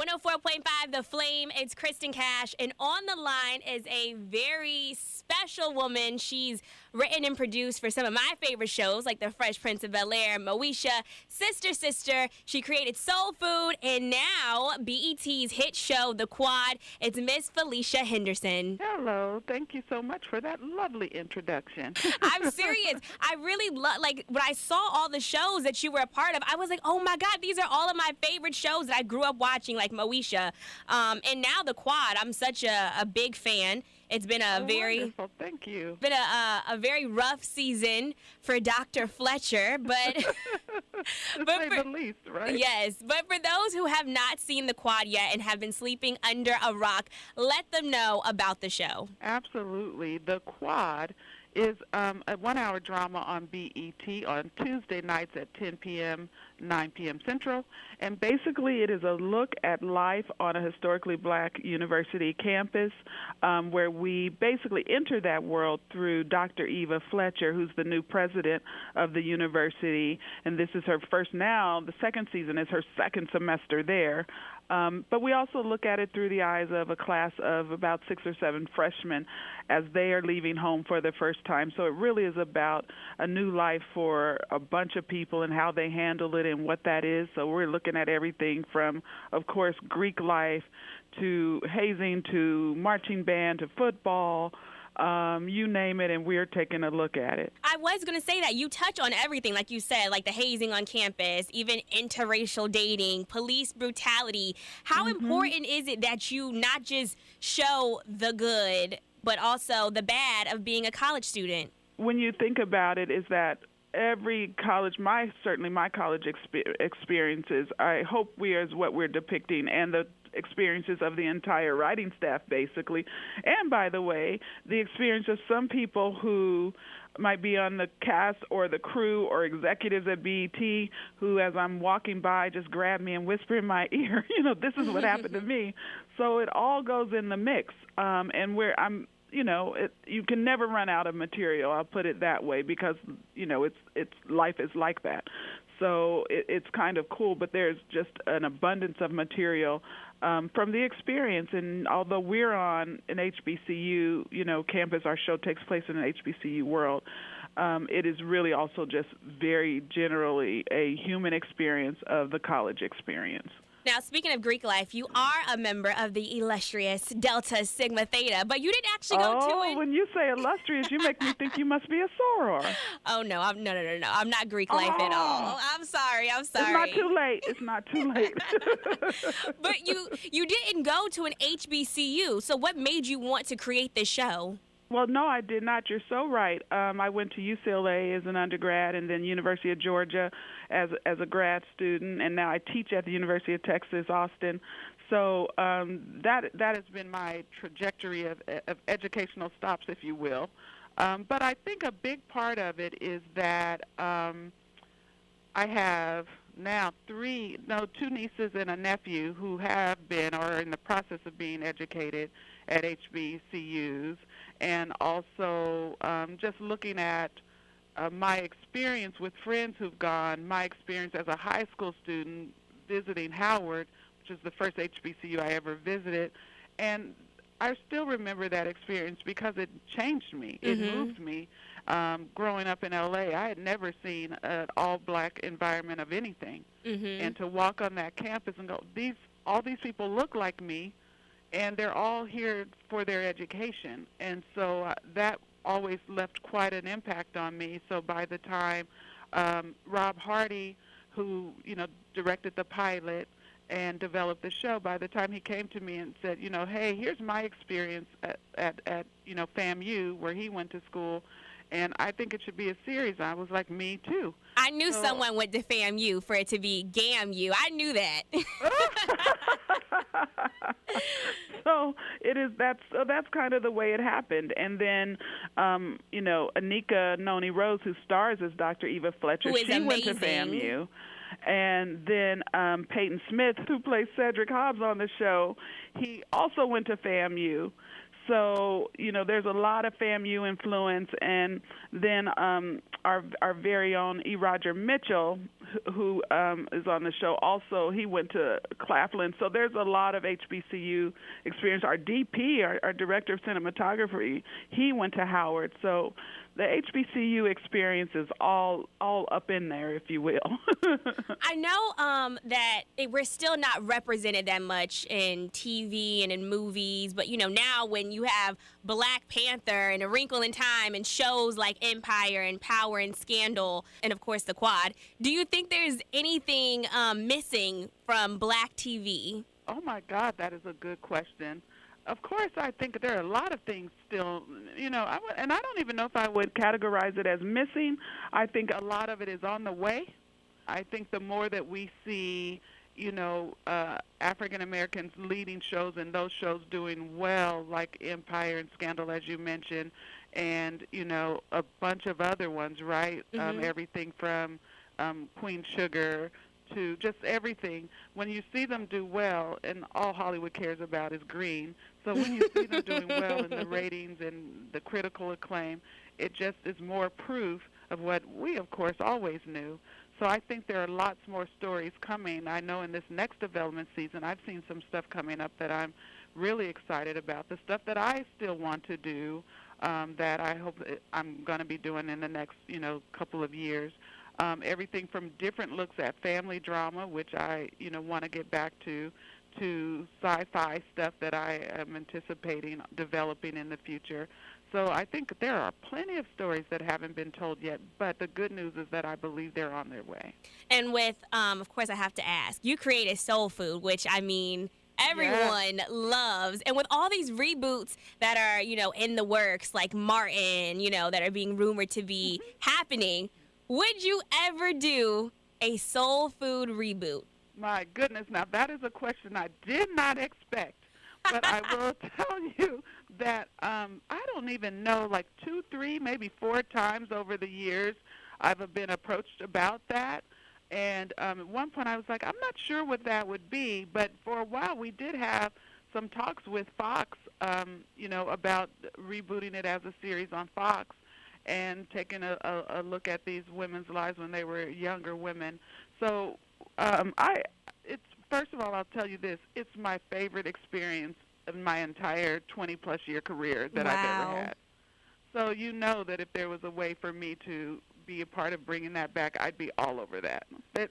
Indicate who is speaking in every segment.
Speaker 1: 104.5 The Flame. It's Kristen Kash. And on the line is a very special woman. She's written and produced for some of my favorite shows like The Fresh Prince of Bel-Air, Moesha, Sister Sister. She created Soul Food and now BET's hit show, The Quad. It's Miss Felicia Henderson.
Speaker 2: Hello. Thank you so much for that lovely introduction.
Speaker 1: I'm serious. I really like when I saw all the shows that you were a part of, I was like, oh my God, these are all of my favorite shows that I grew up watching, like Moesha. And now The Quad. I'm such a big fan. It's been a
Speaker 2: wonderful. Thank you.
Speaker 1: Been a very rough season for Dr. Fletcher, but
Speaker 2: to say the least, right?
Speaker 1: Yes, but for those who have not seen The Quad yet and have been sleeping under a rock, let them know about the show.
Speaker 2: Absolutely. The Quad is a one-hour drama on BET on Tuesday nights at 10 p.m., 9 p.m. Central. And basically it is a look at life on a historically black university campus where we basically enter that world through Dr. Eva Fletcher, who's the new president of the university. And this is her first now. The second season is her second semester there. But we also look at it through the eyes of a class of about 6 or 7 freshmen as they are leaving home for the first time. So it really is about a new life for a bunch of people and how they handle it and what that is. So we're looking at everything from, of course, Greek life to hazing to marching band to football. You name it, and we're taking a look at it.
Speaker 1: I was going to say that. You touch on everything, like you said, like the hazing on campus, even interracial dating, police brutality. How important is it that you not just show the good, but also the bad of being a college student?
Speaker 2: When you think about it, is that every college, certainly my college experiences, I hope is what we're depicting, and the experiences of the entire writing staff, basically. And by the way, the experience of some people who might be on the cast or the crew or executives at BET who, as I'm walking by, just grab me and whisper in my ear, this is what happened to me. So it all goes in the mix. You can never run out of material, I'll put it that way, because, it's life is like that. So it's kind of cool, but there's just an abundance of material from the experience. And although we're on an HBCU, campus, our show takes place in an HBCU world, it is really also just very generally a human experience of the college experience.
Speaker 1: Now, speaking of Greek life, you are a member of the illustrious Delta Sigma Theta, but you didn't actually go to it.
Speaker 2: Oh, when you say illustrious, you make me think you must be a soror.
Speaker 1: Oh, no. No. I'm not Greek life at all. I'm sorry.
Speaker 2: It's not too late.
Speaker 1: But you didn't go to an HBCU, so what made you want to create this show?
Speaker 2: Well, no, I did not. You're so right. I went to UCLA as an undergrad and then University of Georgia as a grad student, and now I teach at the University of Texas, Austin. So that has been my trajectory of educational stops, if you will. But I think a big part of it is that I have now 2 nieces and a nephew who have been or are in the process of being educated at HBCUs, and also just looking at my experience with friends who've gone, my experience as a high school student visiting Howard, which is the first HBCU I ever visited, and I still remember that experience because it changed me. It moved me. Growing up in L.A., I had never seen an all-black environment of anything. And to walk on that campus and go, all these people look like me, and they're all here for their education. And so that always left quite an impact on me. So by the time Rob Hardy, who, directed the pilot and developed the show, by the time he came to me and said, hey, here's my experience at FAMU, where he went to school, and I think it should be a series. I was like, me too.
Speaker 1: I knew someone went to FAMU for it to be GAMU. I knew that.
Speaker 2: So that's kind of the way it happened. And then, Anika Noni Rose, who stars as Dr. Eva Fletcher, she
Speaker 1: amazing.
Speaker 2: Went to FAMU. And then Peyton Smith, who plays Cedric Hobbs on the show, he also went to FAMU. So, there's a lot of FAMU influence. And then our very own E. Roger Mitchell, who is on the show, also he went to Claflin. So there's a lot of HBCU experience. Our DP, our director of cinematography, he went to Howard. So the HBCU experience is all up in there, if you will.
Speaker 1: I know that we're still not represented that much in TV and in movies, but now when you have Black Panther and A Wrinkle in Time and shows like Empire and Power and Scandal and of course The Quad, do you think there's anything missing from Black TV?
Speaker 2: Oh my God, that is a good question. Of course, I think there are a lot of things still, and I don't even know if I would categorize it as missing. I think a lot of it is on the way. I think the more that we see, African Americans leading shows and those shows doing well, like Empire and Scandal, as you mentioned, and, a bunch of other ones, right?
Speaker 1: Mm-hmm.
Speaker 2: Everything from Queen Sugar to just everything. When you see them do well, and all Hollywood cares about is green, so when you see them doing well in the ratings and the critical acclaim, it just is more proof of what we, of course, always knew. So I think there are lots more stories coming. I know in this next development season, I've seen some stuff coming up that I'm really excited about, the stuff that I still want to do, that I hope I'm going to be doing in the next, couple of years. Everything from different looks at family drama, which I, want to get back to sci-fi stuff that I am anticipating developing in the future. So I think there are plenty of stories that haven't been told yet, but the good news is that I believe they're on their way.
Speaker 1: And with, of course, I have to ask, you created Soul Food, which, everyone loves. And with all these reboots that are, in the works, like Martin, that are being rumored to be happening, would you ever do a Soul Food reboot?
Speaker 2: My goodness, now that is a question I did not expect. But I will tell you that I don't even know, like 2, 3, maybe 4 times over the years I've been approached about that. And at one point I was like, I'm not sure what that would be. But for a while we did have some talks with Fox, about rebooting it as a series on Fox and taking a look at these women's lives when they were younger women. So first of all, I'll tell you this. It's my favorite experience of my entire 20-plus year career that I've ever had. So you know that if there was a way for me to be a part of bringing that back, I'd be all over that.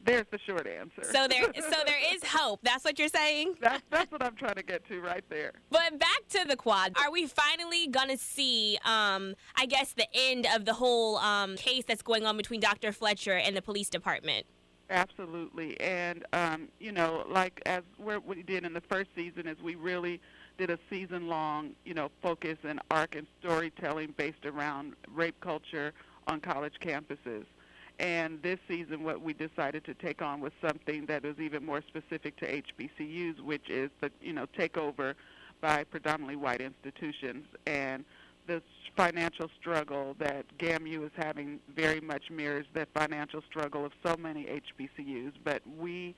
Speaker 2: There's the short answer.
Speaker 1: So there is hope. That's what you're saying?
Speaker 2: That's what I'm trying to get to right there.
Speaker 1: But back to the Quad. Are we finally going to see, the end of the whole case that's going on between Dr. Fletcher and the police department?
Speaker 2: Absolutely. And, like as what we did in the first season is we really did a season-long, focus and arc and storytelling based around rape culture on college campuses. And this season what we decided to take on was something that was even more specific to HBCUs, which is the, takeover by predominantly white institutions. And the financial struggle that GAMU is having very much mirrors the financial struggle of so many HBCUs. But we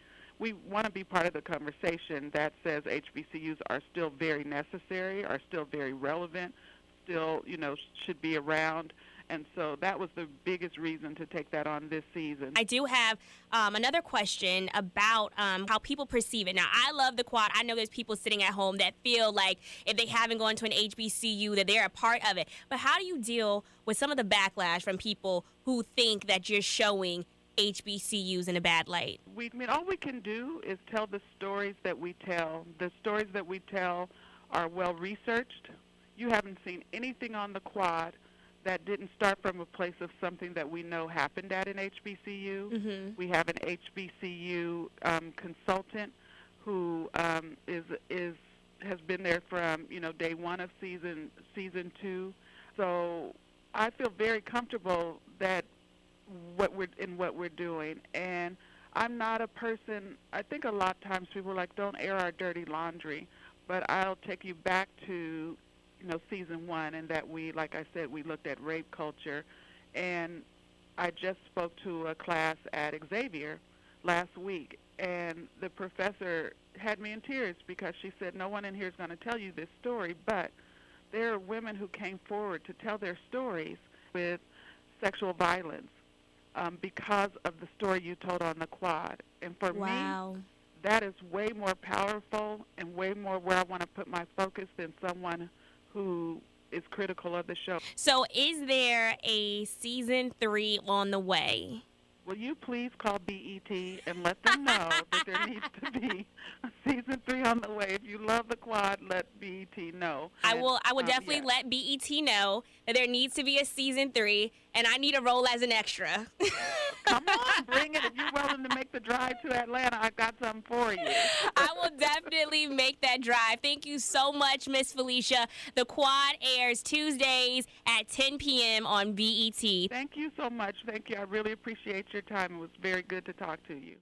Speaker 2: want to be part of the conversation that says HBCUs are still very necessary, are still very relevant, still, should be around. And so that was the biggest reason to take that on this season.
Speaker 1: I do have another question about how people perceive it. Now, I love the Quad. I know there's people sitting at home that feel like if they haven't gone to an HBCU that they're a part of it. But how do you deal with some of the backlash from people who think that you're showing HBCUs in a bad light?
Speaker 2: All we can do is tell the stories that we tell. The stories that we tell are well-researched. You haven't seen anything on the Quad that didn't start from a place of something that we know happened at an HBCU. Mm-hmm. We have an HBCU consultant who has been there from day one of season 2. So I feel very comfortable that what we're doing. And I'm not a person. I think a lot of times people are like, don't air our dirty laundry, but I'll take you back to season 1, and that like I said, we looked at rape culture. And I just spoke to a class at Xavier last week, and the professor had me in tears because she said, no one in here is going to tell you this story, but there are women who came forward to tell their stories with sexual violence because of the story you told on the quad. And for
Speaker 1: Wow.
Speaker 2: me, that is way more powerful and way more where I want to put my focus than someone who is critical of the show.
Speaker 1: So is there a season 3 on the way?
Speaker 2: Will you please call BET and let them know that there needs to be a season 3 on the way? If you love the quad, let BET know.
Speaker 1: I will definitely
Speaker 2: yes.
Speaker 1: let BET know that there needs to be a season 3, and I need a role as an extra.
Speaker 2: Come on, bring it. If you're willing to make the drive to Atlanta, I got something for you.
Speaker 1: I will definitely make that drive. Thank you so much, Miss Felicia. The quad airs Tuesdays at 10 p.m. on BET.
Speaker 2: Thank you so much. Thank you. I really appreciate your time. It was very good to talk to you.